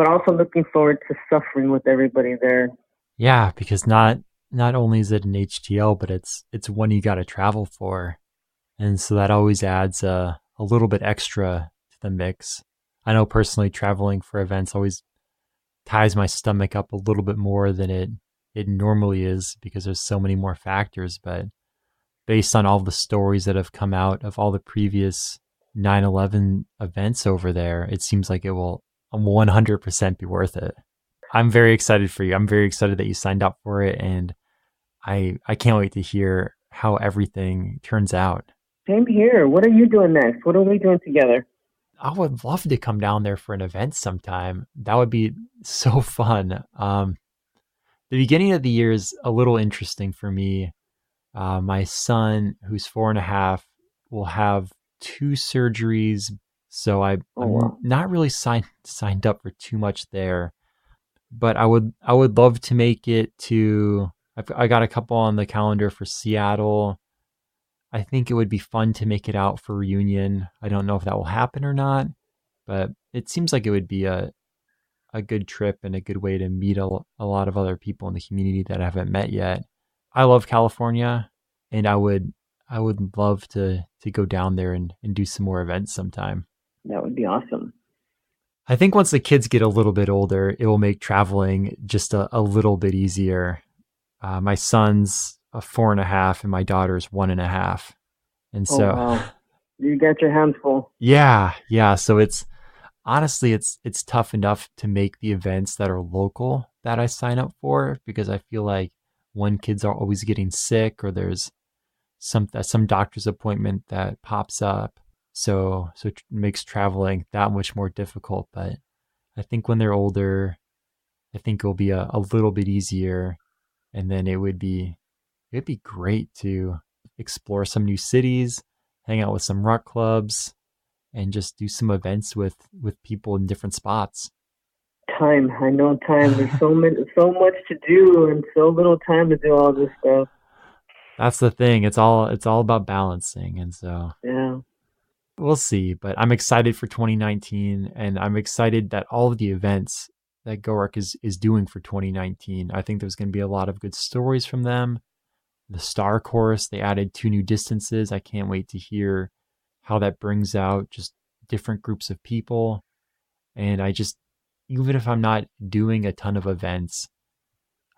also looking forward to suffering with everybody there. Yeah, because not only is it an HTL, but it's one you got to travel for. And so that always adds a little bit extra to the mix. I know personally traveling for events always ties my stomach up a little bit more than it normally is because there's so many more factors. But based on all the stories that have come out of all the previous 9/11 events over there, it seems like it will 100% be worth it. I'm very excited for you. I'm very excited that you signed up for it, and I can't wait to hear how everything turns out. Same here. What are you doing next? What are we doing together? I would love to come down there for an event sometime. That would be so fun. The beginning of the year is a little interesting for me. My son, who's 4.5, will have 2 surgeries, so I'm not really signed up for too much there. But I would love to make it to. I got a couple on the calendar for Seattle. I think it would be fun to make it out for reunion. I don't know if that will happen or not, but it seems like it would be a good trip and a good way to meet a lot of other people in the community that I haven't met yet. I love California, and I would love to go down there and do some more events sometime. That would be awesome. I think once the kids get a little bit older, it will make traveling just a little bit easier. My son's 4.5 and my daughter's 1.5. And so wow. You got your hands full. Yeah. So it's honestly, it's tough enough to make the events that are local that I sign up for, because I feel like when kids are always getting sick or there's some doctor's appointment that pops up. So it makes traveling that much more difficult. But I think when they're older, I think it'll be a little bit easier. And then it'd be great to explore some new cities, hang out with some ruck clubs, and just do some events with people in different spots. Time. I know time. There's so much to do and so little time to do all this stuff. That's the thing. It's all about balancing. And so yeah, we'll see. But I'm excited for 2019, and I'm excited that all of the events that GORUCK is doing for 2019. I think there's going to be a lot of good stories from them. The Star Course, they added 2 new distances. I can't wait to hear how that brings out just different groups of people. And even if I'm not doing a ton of events,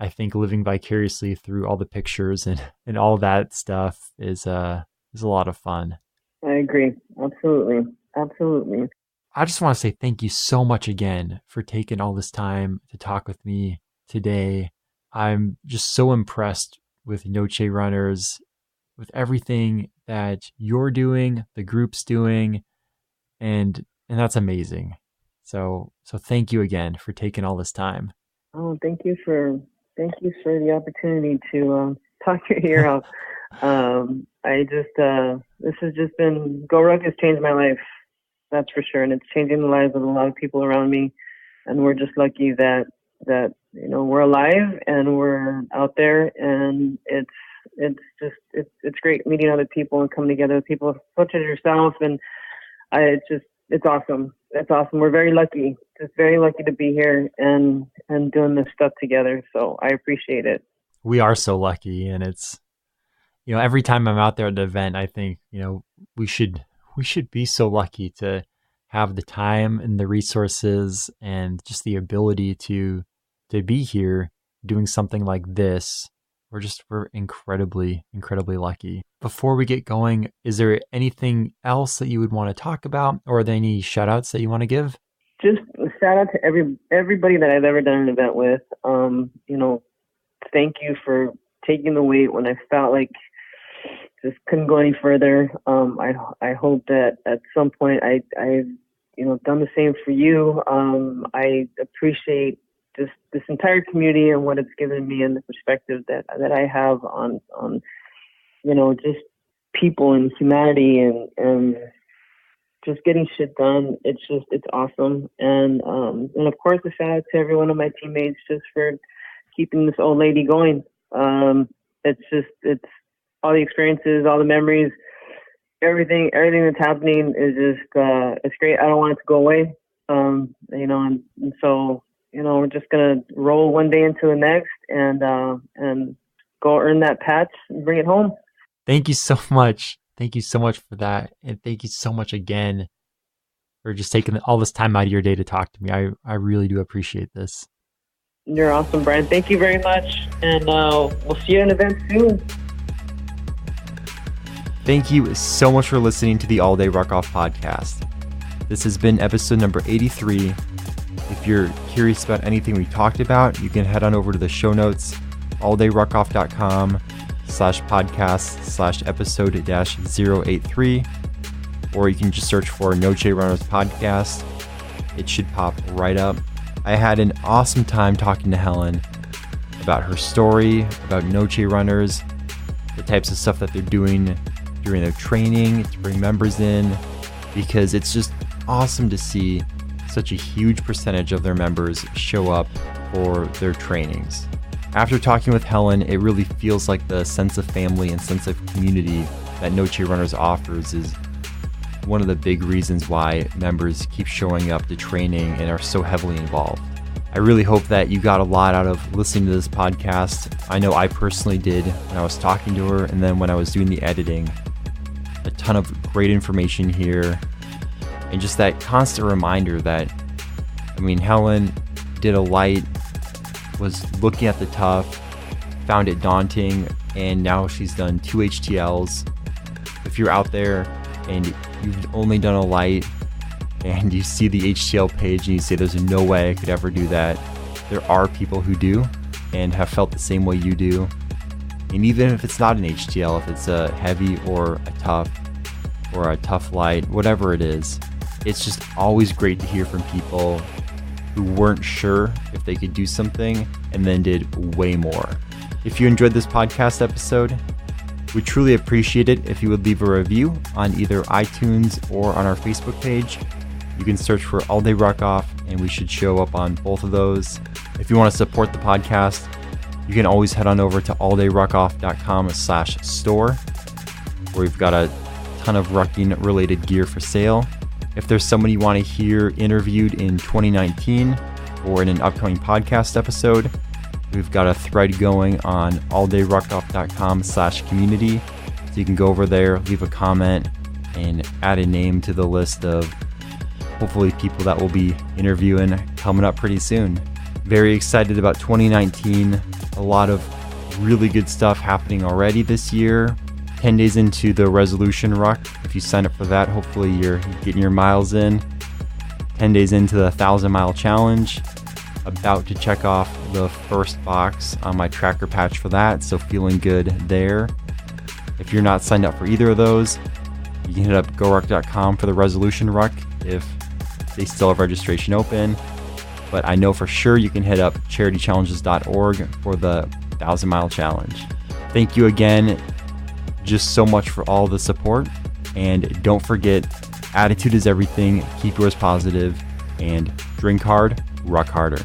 I think living vicariously through all the pictures and all that stuff is a lot of fun. I agree. Absolutely. I just want to say thank you so much again for taking all this time to talk with me today. I'm just so impressed with NOCHE Runners, with everything that you're doing, the group's doing, and that's amazing. So thank you again for taking all this time. Oh, thank you for the opportunity to talk your ear off. This has just been, GORUCK has changed my life, that's for sure, and it's changing the lives of a lot of people around me, and we're just lucky that we're alive and we're out there, and it's great meeting other people and coming together with people such as yourself, and it's awesome. It's awesome. We're very lucky, just very lucky to be here and doing this stuff together. So I appreciate it. We are so lucky, and it's, every time I'm out there at the event, I think, we should be so lucky to have the time and the resources and just the ability to be here doing something like this. We're incredibly, incredibly lucky. Before we get going, is there anything else that you would want to talk about, or are there any shout outs that you want to give? Just a shout out to everybody that I've ever done an event with. Thank you for taking the weight when I felt like just couldn't go any further. I hope that at some point I've done the same for you. I appreciate just this entire community and what it's given me and the perspective that I have on just people and humanity and just getting shit done. It's awesome. And of course, a shout out to every one of my teammates just for keeping this old lady going. It's all the experiences, all the memories, everything that's happening is just, it's great. I don't want it to go away. And so, we're just going to roll one day into the next and go earn that patch and bring it home. Thank you so much. Thank you so much for that. And thank you so much again for just taking all this time out of your day to talk to me. I really do appreciate this. You're awesome, Brian. Thank you very much. And we'll see you at an event soon. Thank you so much for listening to the All Day Ruckoff podcast. This has been episode number 83. If you're curious about anything we talked about, you can head on over to the show notes, alldayruckoff.com/podcast/episode-083, or you can just search for NOCHE Runners podcast. It should pop right up. I had an awesome time talking to Helen about her story, about NOCHE Runners, the types of stuff that they're doing during their training to bring members in, because it's just awesome to see such a huge percentage of their members show up for their trainings. After talking with Helen, it really feels like the sense of family and sense of community that NOCHE Runners offers is one of the big reasons why members keep showing up to training and are so heavily involved. I really hope that you got a lot out of listening to this podcast. I know I personally did when I was talking to her, and then when I was doing the editing. A ton of great information here, and just that constant reminder that, Helen did a light, was looking at the tough, found it daunting, and now she's done 2 HTLs. If you're out there and you've only done a light and you see the HTL page and you say there's no way I could ever do that, there are people who do and have felt the same way you do. And even if it's not an HTL, if it's a heavy or a tough light, whatever it is, it's just always great to hear from people who weren't sure if they could do something and then did way more. If you enjoyed this podcast episode, we truly appreciate it if you would leave a review on either iTunes or on our Facebook page. You can search for All Day Ruckoff and we should show up on both of those. If you want to support the podcast, you can always head on over to alldayruckoff.com/store, where we've got a ton of rucking related gear for sale. If there's someone you want to hear interviewed in 2019 or in an upcoming podcast episode, we've got a thread going on alldayruckoff.com/community. So you can go over there, leave a comment, and add a name to the list of hopefully people that we'll be interviewing coming up pretty soon. Very excited about 2019. A lot of really good stuff happening already this year. 10 days into the Resolution Ruck. If you sign up for that, hopefully you're getting your miles in. 10 days into the 1,000-mile challenge. About to check off the first box on my tracker patch for that, so feeling good there. If you're not signed up for either of those, you can hit up GORUCK.com for the Resolution Ruck if they still have registration open. But I know for sure you can hit up charitychallenges.org for the 1,000-mile challenge. Thank you again just so much for all the support. And don't forget, attitude is everything. Keep yours positive and drink hard, ruck harder.